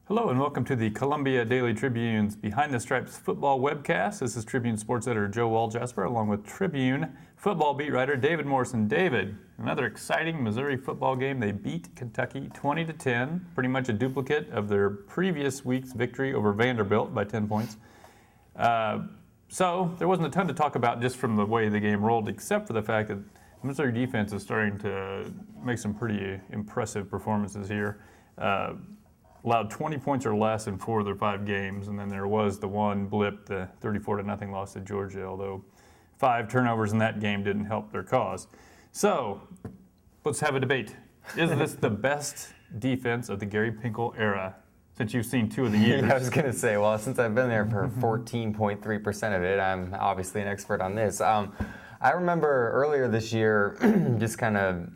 Hello and welcome to the Columbia Daily Tribune's Behind the Stripes football webcast. This is Tribune sports editor Joe Walljasper along with Tribune football beat writer David Morrison. David, another exciting Missouri football game. They beat Kentucky 20-10, pretty much a duplicate of their previous week's victory over Vanderbilt by 10 points. So there wasn't a ton to talk about just from the way the game rolled, except for the fact that the Missouri defense is starting to make some pretty impressive performances here. Allowed 20 points or less in 4 of their 5 games, and then there was the one blip, the 34-0 loss to Georgia, although 5 turnovers in that game didn't help their cause. So let's have a debate. Is this the best defense of the Gary Pinkel era since you've seen 2 of the years? I was going to say, well, since I've been there for 14.3% of it, I'm obviously an expert on this. I remember earlier this year just kind of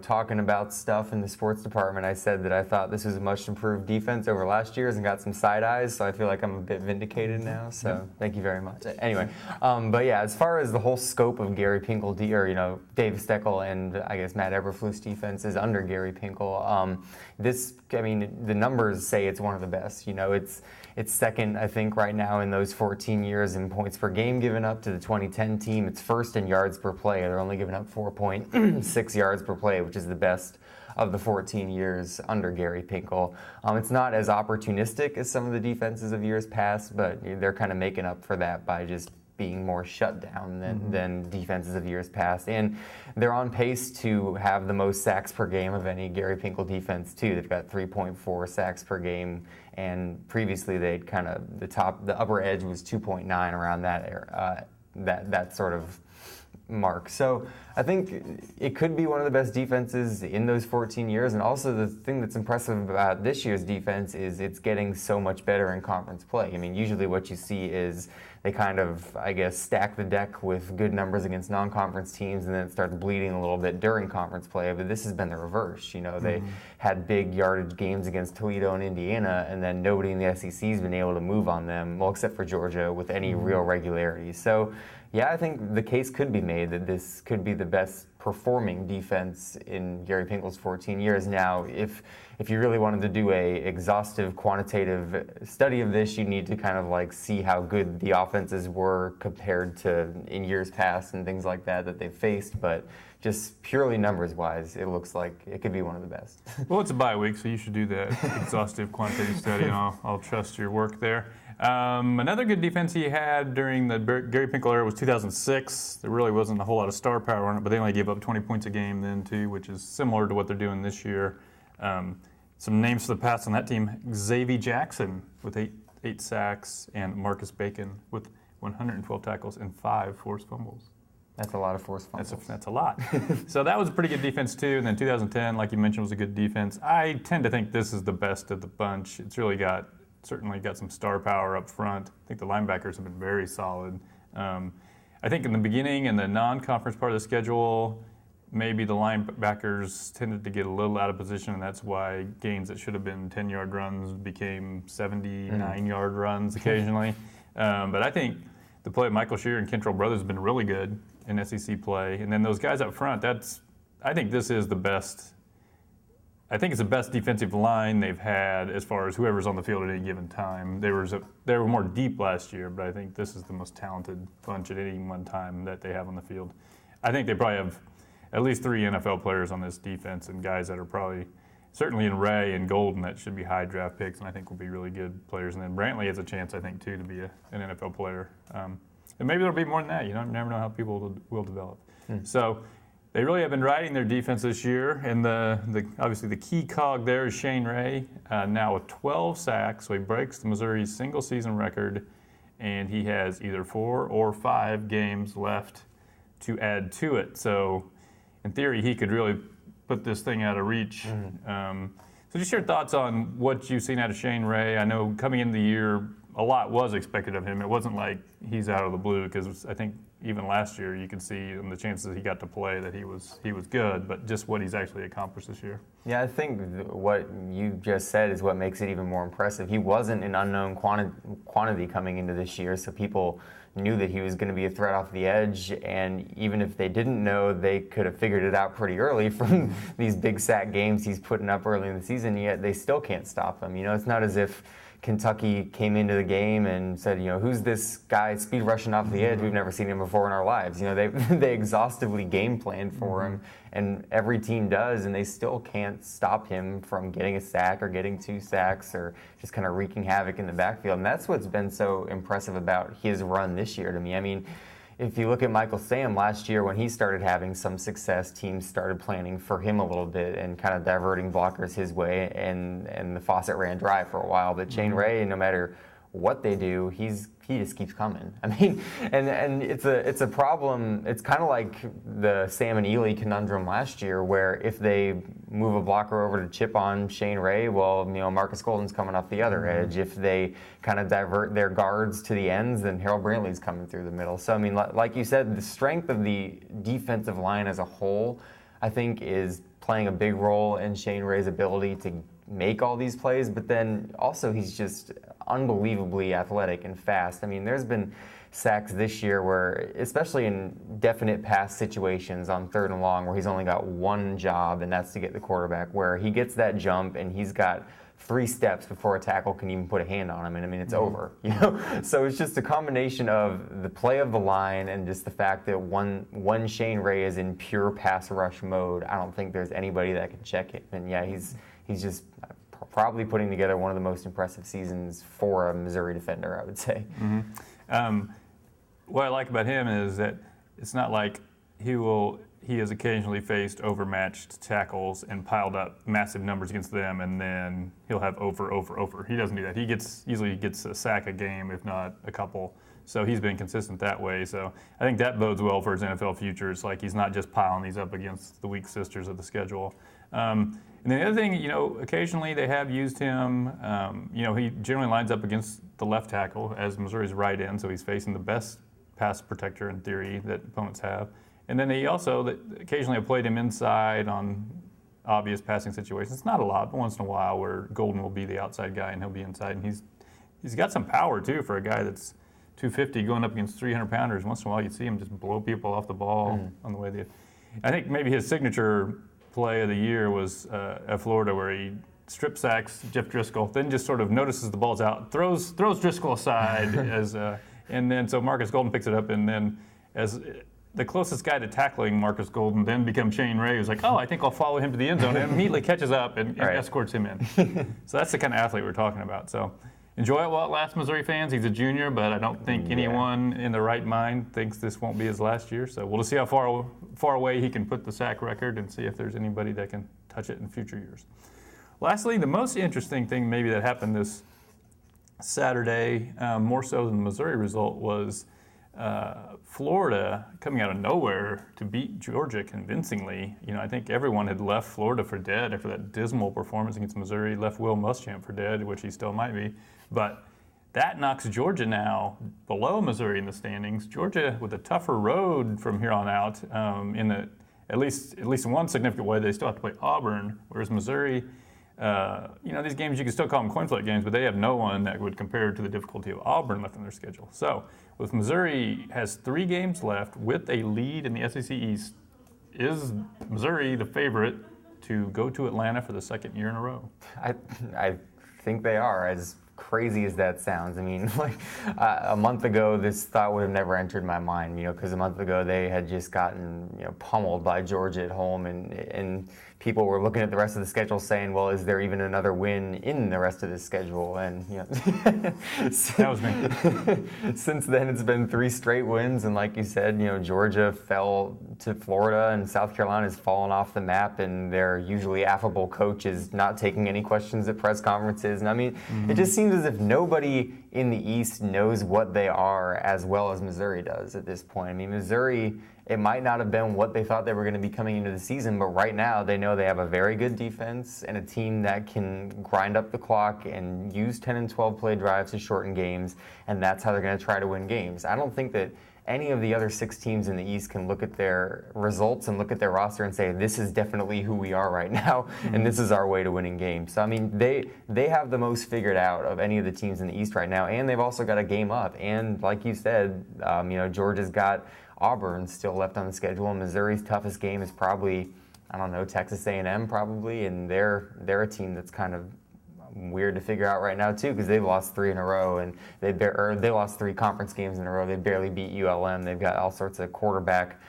talking about stuff in the sports department. I said that I thought this was a much improved defense over last year's and got some side eyes, so I feel like I'm a bit vindicated now, so thank you very much. Anyway, but yeah, as far as the whole scope of Gary Pinkel, Dave Steckel and I guess Matt Eberflus defenses under Gary Pinkel, the numbers say it's one of the best. It's second, I think, right now in those 14 years in points per game given up to the 2010 team. It's first in yards per play. They're only giving up 4.6 yards per play, which is the best of the 14 years under Gary Pinkel. It's not as opportunistic as some of the defenses of years past, but they're kind of making up for that by just being more shut down than defenses of years past. And they're on pace to have the most sacks per game of any Gary Pinkel defense, too. They've got 3.4 sacks per game, and previously they'd kind of, the upper edge was 2.9 around that sort of mark. So I think it could be one of the best defenses in those 14 years. And also the thing that's impressive about this year's defense is it's getting so much better in conference play. I mean, usually what you see is they kind of, I guess, stack the deck with good numbers against non-conference teams and then it starts bleeding a little bit during conference play. But this has been the reverse. They had big yardage games against Toledo and Indiana, and then nobody in the SEC has been able to move on them, well, except for Georgia, with any real regularity. So yeah, I think the case could be made that this could be the best performing defense in Gary Pinkel's 14 years. Now, if you really wanted to do a exhaustive quantitative study of this, you need to kind of see how good the offenses were compared to in years past and things like that they've faced. But just purely numbers-wise, it looks like it could be one of the best. Well, it's a bye week, so you should do that exhaustive quantitative study, and I'll trust your work there. Another good defense he had during the Gary Pinkel era was 2006. There really wasn't a whole lot of star power on it, but they only gave up 20 points a game then, too, which is similar to what they're doing this year. Some names for the past on that team: Xavier Jackson with 8 sacks, and Marcus Bacon with 112 tackles and 5 forced fumbles. That's a lot of forced fumbles. That's a lot. So that was a pretty good defense, too. And then 2010, like you mentioned, was a good defense. I tend to think this is the best of the bunch. It's really certainly got some star power up front. I think the linebackers have been very solid. I think in the beginning, in the non-conference part of the schedule, maybe the linebackers tended to get a little out of position, and that's why gains that should have been 10-yard runs became 79-yard runs occasionally. But I think the play of Michael Shear and Kentrell Brothers has been really good in SEC play. And then those guys up front, I think this is the best. I think it's the best defensive line they've had as far as whoever's on the field at any given time. They were more deep last year, but I think this is the most talented bunch at any one time that they have on the field. I think they probably have at least 3 NFL players on this defense and guys that are probably certainly in Ray and Golden that should be high draft picks and I think will be really good players. And then Brantley has a chance, I think, too, to be an NFL player. And maybe there'll be more than that. You never know how people will develop. So they really have been riding their defense this year, and obviously the key cog there is Shane Ray, now with 12 sacks, so he breaks the Missouri's single-season record, and he has either 4 or 5 games left to add to it. So in theory, he could really put this thing out of reach. So just your thoughts on what you've seen out of Shane Ray. I know coming into the year, a lot was expected of him. It wasn't like he's out of the blue, because I think even last year you could see in the chances that he got to play that he was good, but just what he's actually accomplished this year. Yeah, I think what you just said is what makes it even more impressive. He wasn't an unknown quantity coming into this year, so people knew that he was going to be a threat off the edge, and even if they didn't know, they could have figured it out pretty early from these big sack games he's putting up early in the season, yet they still can't stop him. It's not as if Kentucky came into the game and said, who's this guy speed rushing off the edge? We've never seen him before in our lives. They exhaustively game planned for him, and every team does, and they still can't stop him from getting a sack or getting 2 sacks or just kind of wreaking havoc in the backfield. And that's what's been so impressive about his run this year to me. I mean, if you look at Michael Sam last year, when he started having some success, teams started planning for him a little bit and kind of diverting blockers his way, and the faucet ran dry for a while. But Shane Ray, no matter what they do, he just keeps coming. I mean, and it's a problem. It's kind of like the Sam and Ely conundrum last year, where if they move a blocker over to chip on Shane Ray, well, Marcus Golden's coming off the other edge. If they kind of divert their guards to the ends, then Harold Brantley's coming through the middle. So I mean, like you said, the strength of the defensive line as a whole, I think, is playing a big role in Shane Ray's ability to make all these plays, but then also he's just unbelievably athletic and fast. I mean, there's been sacks this year where, especially in definite pass situations on 3rd and long, where he's only got one job, and that's to get the quarterback, where he gets that jump and he's got 3 steps before a tackle can even put a hand on him, and I mean, it's over. So it's just a combination of the play of the line and just the fact that when Shane Ray is in pure pass rush mode, I don't think there's anybody that can check him. And yeah, he's just probably putting together one of the most impressive seasons for a Missouri defender, I would say. What I like about him is that it's not like he has occasionally faced overmatched tackles and piled up massive numbers against them, and then he'll have over. He doesn't do that. He usually gets a sack a game, if not a couple. So he's been consistent that way. So I think that bodes well for his NFL future. It's like he's not just piling these up against the weak sisters of the schedule. And the other thing, occasionally they have used him. He generally lines up against the left tackle as Missouri's right end, so he's facing the best pass protector in theory that opponents have. And then they also occasionally have played him inside on obvious passing situations. It's not a lot, but once in a while where Golden will be the outside guy and he'll be inside. And he's got some power too for a guy that's 250 going up against 300-pounders. Once in a while you see him just blow people off the ball on the way. I think maybe his signature play of the year was at Florida, where he strip sacks Jeff Driscoll, then just sort of notices the ball's out, throws Driscoll aside, and then so Marcus Golden picks it up, and then as the closest guy to tackling Marcus Golden then becomes Shane Ray, who's like, I think I'll follow him to the end zone, and immediately catches up and escorts him in. So that's the kind of athlete we're talking about. So enjoy it while it lasts, Missouri fans. He's a junior, but I don't think anyone in the right mind thinks this won't be his last year. So we'll just see how far away he can put the sack record and see if there's anybody that can touch it in future years. Lastly, the most interesting thing maybe that happened this Saturday, more so than the Missouri result, was Florida coming out of nowhere to beat Georgia convincingly. I think everyone had left Florida for dead after that dismal performance against Missouri, left Will Muschamp for dead, which he still might be. But that knocks Georgia now below Missouri in the standings. Georgia with a tougher road from here on out. At least in one significant way, they still have to play Auburn, whereas Missouri, these games you can still call them coin flip games, but they have no one that would compare to the difficulty of Auburn left in their schedule. So with Missouri has 3 games left with a lead in the SEC East, is Missouri the favorite to go to Atlanta for the 2nd year in a row? I think they are, as crazy as that sounds. I mean, a month ago, this thought would have never entered my mind, because a month ago they had just gotten, pummeled by Georgia at home, and people were looking at the rest of the schedule saying, well, is there even another win in the rest of the schedule? And, that was me. Since then, it's been 3 straight wins, and like you said, Georgia fell to Florida, and South Carolina has fallen off the map, and their usually affable coach is not taking any questions at press conferences. And I mean, it just seems as if nobody in the East knows what they are as well as Missouri does at this point. I mean, Missouri, it might not have been what they thought they were going to be coming into the season, but right now they know they have a very good defense and a team that can grind up the clock and use 10 and 12 play drives to shorten games, and that's how they're going to try to win games. I don't think that any of the other 6 teams in the East can look at their results and look at their roster and say, this is definitely who we are right now, and this is our way to winning games. So, I mean, they have the most figured out of any of the teams in the East right now, and they've also got a game up. And like you said, Georgia's got Auburn still left on the schedule, and Missouri's toughest game is probably, I don't know, Texas A&M probably, and they're a team that's kind of weird to figure out right now too, because they've lost 3 in a row, and they lost 3 conference games in a row. They barely beat ULM. They've got all sorts of quarterback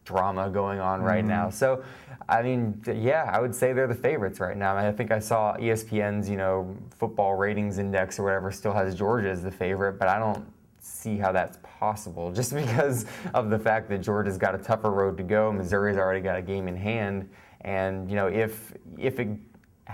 drama going on right now. So, I mean, yeah, I would say they're the favorites right now. I think I saw ESPN's football ratings index or whatever still has Georgia as the favorite, but I don't see how that's possible just because of the fact that Georgia's got a tougher road to go. Missouri's already got a game in hand, and if it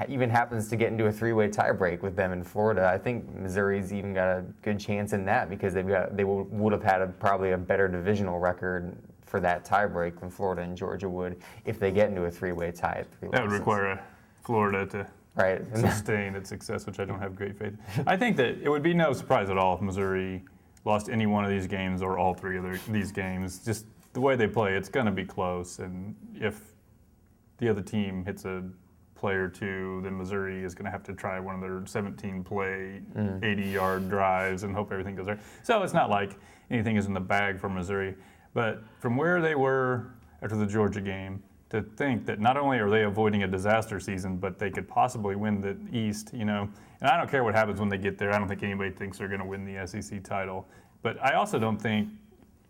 even happens to get into a 3-way tiebreak with them in Florida, I think Missouri's even got a good chance in that, because they would have had probably a better divisional record for that tiebreak than Florida and Georgia would if they get into a 3-way tie at 3 That would require Florida to sustain its success, which I don't have great faith. I think that it would be no surprise at all if Missouri lost any one of these games or all 3 of these games. Just the way they play, it's going to be close, and if the other team hits a play or 2, then Missouri is going to have to try one of their 17-play, 80-yard drives and hope everything goes right. So it's not like anything is in the bag for Missouri. But from where they were after the Georgia game, to think that not only are they avoiding a disaster season, but they could possibly win the East, and I don't care what happens when they get there. I don't think anybody thinks they're going to win the SEC title. But I also don't think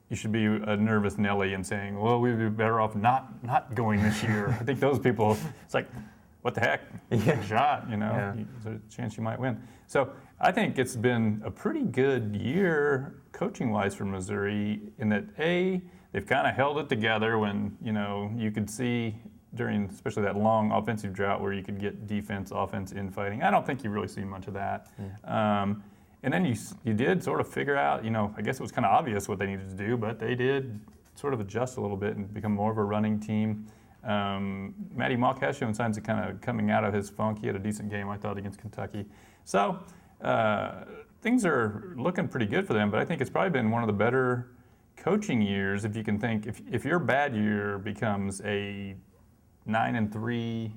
you should be a nervous Nelly and saying, well, we'd be better off not going this year. I think those people, it's like, what the heck? Shot, there's a chance you might win. So I think it's been a pretty good year coaching-wise for Missouri in that, they've kind of held it together when, you could see during especially that long offensive drought where you could get defense, offense infighting. I don't think you really see much of that. And then you did sort of figure out, I guess it was kind of obvious what they needed to do, but they did sort of adjust a little bit and become more of a running team. Matty Mock has shown signs of kind of coming out of his funk. He had a decent game, I thought, against Kentucky. So things are looking pretty good for them, but I think it's probably been one of the better coaching years. If you can think, if your bad year becomes a 9-3,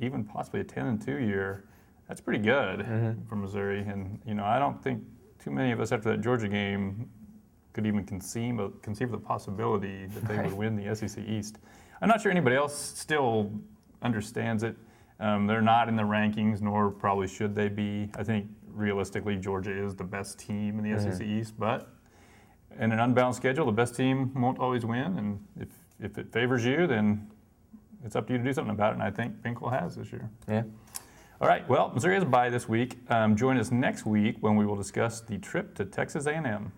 even possibly a 10-2 year, that's pretty good for Missouri. And I don't think too many of us after that Georgia game could even conceive of the possibility that they would win the SEC East. I'm not sure anybody else still understands it. They're not in the rankings, nor probably should they be. I think realistically Georgia is the best team in the SEC East, but in an unbalanced schedule, the best team won't always win, and if it favors you, then it's up to you to do something about it, and I think Pinkel has this year. Yeah. All right, well, Missouri has a bye this week. Join us next week when we will discuss the trip to Texas A&M.